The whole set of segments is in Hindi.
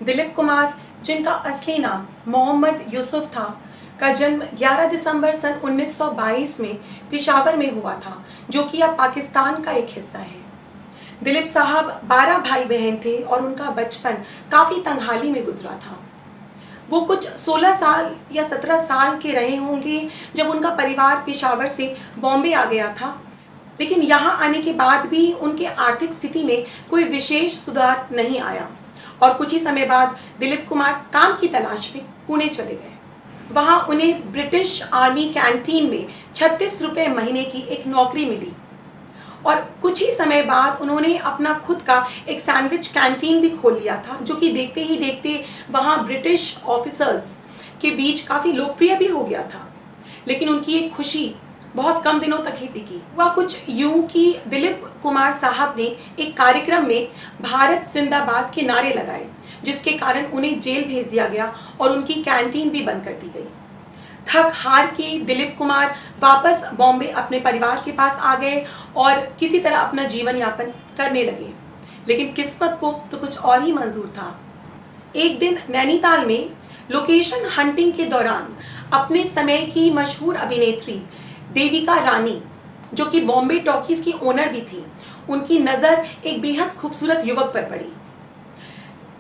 दिलीप कुमार, जिनका असली नाम मोहम्मद यूसुफ था, का जन्म 11 दिसंबर सन 1922 में पेशावर में हुआ था, जो कि अब पाकिस्तान का एक हिस्सा है। दिलीप साहब 12 भाई बहन थे और उनका बचपन काफ़ी तंगहाली में गुजरा था। वो कुछ 16 साल या 17 साल के रहे होंगे जब उनका परिवार पेशावर से बॉम्बे आ गया था, लेकिन यहाँ आने के बाद भी उनके आर्थिक स्थिति में कोई विशेष सुधार नहीं आया और कुछ ही समय बाद दिलीप कुमार काम की तलाश में पुणे चले गए। वहाँ उन्हें ब्रिटिश आर्मी कैंटीन में 36 रुपये महीने की एक नौकरी मिली और कुछ ही समय बाद उन्होंने अपना खुद का एक सैंडविच कैंटीन भी खोल लिया था, जो कि देखते ही देखते वहाँ ब्रिटिश ऑफिसर्स के बीच काफ़ी लोकप्रिय भी हो गया था। लेकिन उनकी एक खुशी बहुत कम दिनों तक ही टिकी। वह कुछ यूं कि दिलीप कुमार साहब ने एक कार्यक्रम में भारत जिंदाबाद के नारे लगाए, जिसके कारण उन्हें जेल भेज दिया गया और उनकी कैंटीन भी बंद कर दी गई। थक हार के दिलीप कुमार वापस बॉम्बे अपने परिवार के पास आ गए और किसी तरह अपना जीवन यापन करने लगे, लेकिन किस्मत को तो कुछ और ही मंजूर था। एक दिन नैनीताल में लोकेशन हंटिंग के दौरान अपने समय की मशहूर अभिनेत्री देविका रानी, जो कि बॉम्बे टॉकीज की ओनर भी थी, उनकी नज़र एक बेहद खूबसूरत युवक पर पड़ी,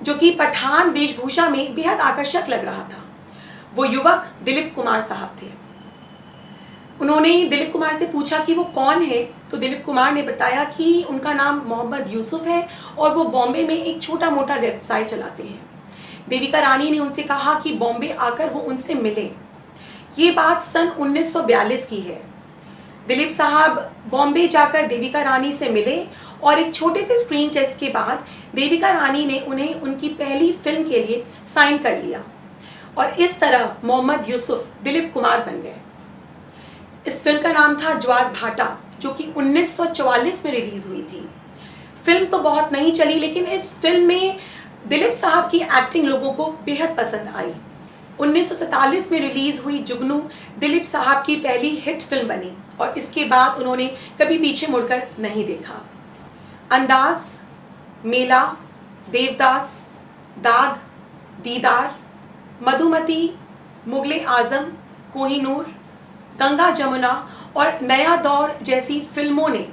जो कि पठान वेशभूषा में बेहद आकर्षक लग रहा था। वो युवक दिलीप कुमार साहब थे। उन्होंने दिलीप कुमार से पूछा कि वो कौन है, तो दिलीप कुमार ने बताया कि उनका नाम मोहम्मद यूसुफ है और वो बॉम्बे में एक छोटा मोटा व्यवसाय चलाते हैं। देविका रानी ने उनसे कहा कि बॉम्बे आकर वो उनसे मिले। ये बात सन 1942 की है। दिलीप साहब बॉम्बे जाकर देविका रानी से मिले और एक छोटे से स्क्रीन टेस्ट के बाद देविका रानी ने उन्हें उनकी पहली फिल्म के लिए साइन कर लिया और इस तरह मोहम्मद यूसुफ दिलीप कुमार बन गए। इस फिल्म का नाम था ज्वार भाटा, जो कि 1944 में रिलीज हुई थी। फिल्म तो बहुत नहीं चली, लेकिन इस फिल्म में दिलीप साहब की एक्टिंग लोगों को बेहद पसंद आई। 1947 में रिलीज हुई जुगनू दिलीप साहब की पहली हिट फिल्म बनी और इसके बाद उन्होंने कभी पीछे मुड़कर नहीं देखा। अंदाज, मेला, देवदास, दाग, दीदार, मधुमती, मुगले आजम, कोहिनूर, गंगा जमुना और नया दौर जैसी फिल्मों ने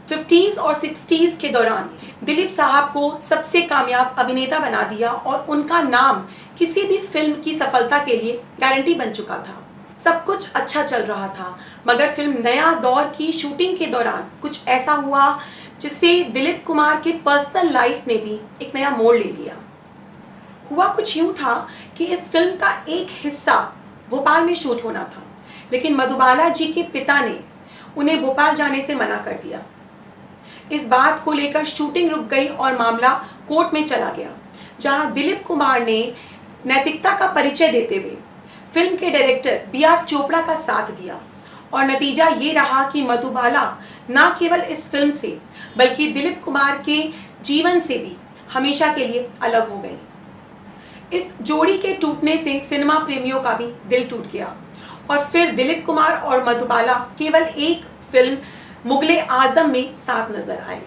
50s और 60s के दौरान दिलीप साहब को सबसे कामयाब अभिनेता बना दिया और उनका नाम किसी भी फिल्म की सफलता के लिए गारंटी बन चुका था। सब कुछ अच्छा चल रहा था, मगर फिल्म नया दौर की शूटिंग के दौरान कुछ ऐसा हुआ जिससे दिलीप कुमार के पर्सनल लाइफ ने भी एक नया मोड़ ले लिया। हुआ कुछ यूँ था कि इस फिल्म का एक हिस्सा भोपाल में शूट होना था, लेकिन मधुबाला जी के पिता ने उन्हें भोपाल जाने से मना कर दिया। इस बात को लेकर शूटिंग रुक गई और मामला कोर्ट में चला गया, जहां दिलीप कुमार ने नैतिकता का परिचय देते हुए फिल्म के डायरेक्टर B.R. चोपड़ा का साथ दिया और नतीजा ये रहा कि मधुबाला न केवल इस फिल्म से बल्कि दिलीप कुमार के जीवन से भी हमेशा के लिए अलग हो गई। इस जोड़ी के टूटने से सिनेमा प्रेमियों का भी दिल टूट गया और फिर दिलीप कुमार और मधुबाला केवल एक फिल्म मुगले आजम में साथ नजर आए।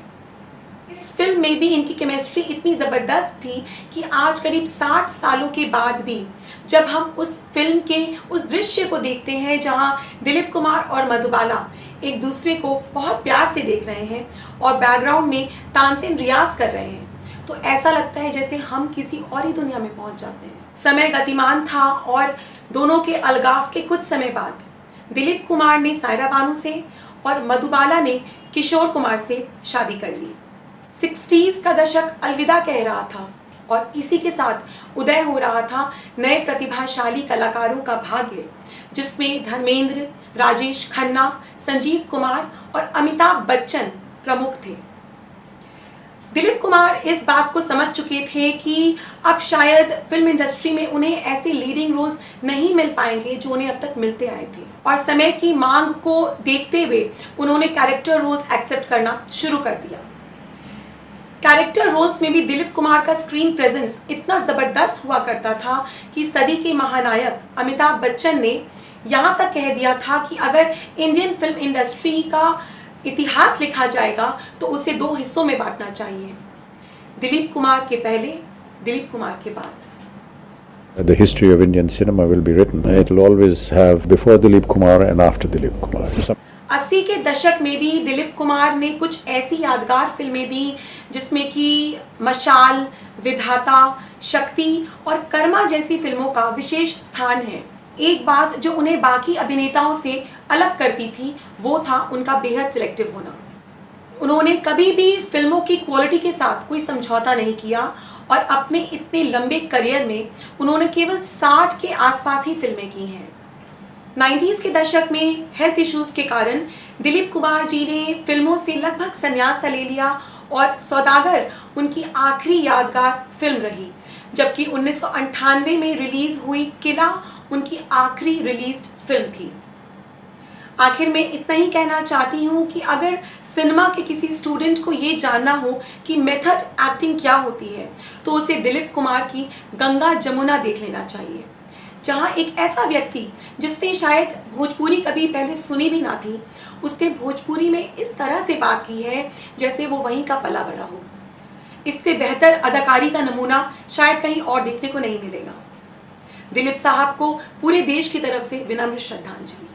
इस फिल्म में भी इनकी केमिस्ट्री इतनी ज़बरदस्त थी कि आज करीब 60 सालों के बाद भी जब हम उस फिल्म के उस दृश्य को देखते हैं जहां दिलीप कुमार और मधुबाला एक दूसरे को बहुत प्यार से देख रहे हैं और बैकग्राउंड में तानसेन रियाज कर रहे हैं, तो ऐसा लगता है जैसे हम किसी और ही दुनिया में पहुंच जाते हैं। समय गतिमान था और दोनों के अलगाव के कुछ समय बाद दिलीप कुमार ने सायरा बानू से और मधुबाला ने किशोर कुमार से शादी कर ली। 60s का दशक अलविदा कह रहा था और इसी के साथ उदय हो रहा था नए प्रतिभाशाली कलाकारों का भाग्य, जिसमें धर्मेंद्र, राजेश खन्ना, संजीव कुमार और अमिताभ बच्चन प्रमुख थे। दिलीप कुमार इस बात को समझ चुके थे कि अब शायद फिल्म इंडस्ट्री में उन्हें ऐसे लीडिंग रोल्स नहीं मिल पाएंगे जो उन्हें अब तक मिलते आए थे, और समय की मांग को देखते हुए उन्होंने कैरेक्टर रोल्स एक्सेप्ट करना शुरू कर दिया। कैरेक्टर रोल्स में भी दिलीप कुमार का स्क्रीन प्रेजेंस इतना ज़बरदस्त हुआ करता था कि सदी के महानायक अमिताभ बच्चन ने यहाँ तक कह दिया था कि अगर इंडियन फिल्म इंडस्ट्री का इतिहास लिखा जाएगा तो उसे 2 हिस्सों में बांटना चाहिए, दिलीप कुमार के पहले दिलीप कुमार के बाद। The history of Indian cinema will be written. It will always have before Dilip Kumar and after Dilip Kumar. 80 के दशक में भी दिलीप कुमार ने कुछ ऐसी यादगार फिल्में दी जिसमें कि मशाल, विधाता, शक्ति और कर्मा जैसी फिल्मों का विशेष स्थान है। एक बात जो उन्हें बाकी अभिनेताओं से अलग करती थी वो था उनका बेहद सिलेक्टिव होना। उन्होंने कभी भी फिल्मों की क्वालिटी के साथ कोई समझौता नहीं किया और अपने इतने लंबे करियर में उन्होंने केवल 60 के आसपास ही फिल्में की हैं। 90s के दशक में हेल्थ इश्यूज के कारण दिलीप कुमार जी ने फिल्मों से लगभग संन्यास ले लिया और सौदागर उनकी आखिरी यादगार फिल्म रही, जबकि 1998 में रिलीज हुई किला उनकी आखिरी रिलीज्ड फिल्म थी। आखिर में इतना ही कहना चाहती हूँ कि अगर सिनेमा के किसी स्टूडेंट को ये जानना हो कि मेथड एक्टिंग क्या होती है तो उसे दिलीप कुमार की गंगा जमुना देख लेना चाहिए, जहाँ एक ऐसा व्यक्ति जिसने शायद भोजपुरी कभी पहले सुनी भी ना थी, उसने भोजपुरी में इस तरह से बात की है जैसे वो वहीं का पला बड़ा हो। इससे बेहतर अदाकारी का नमूना शायद कहीं और देखने को नहीं मिलेगा। दिलीप साहब को पूरे देश की तरफ से विनम्र श्रद्धांजलि।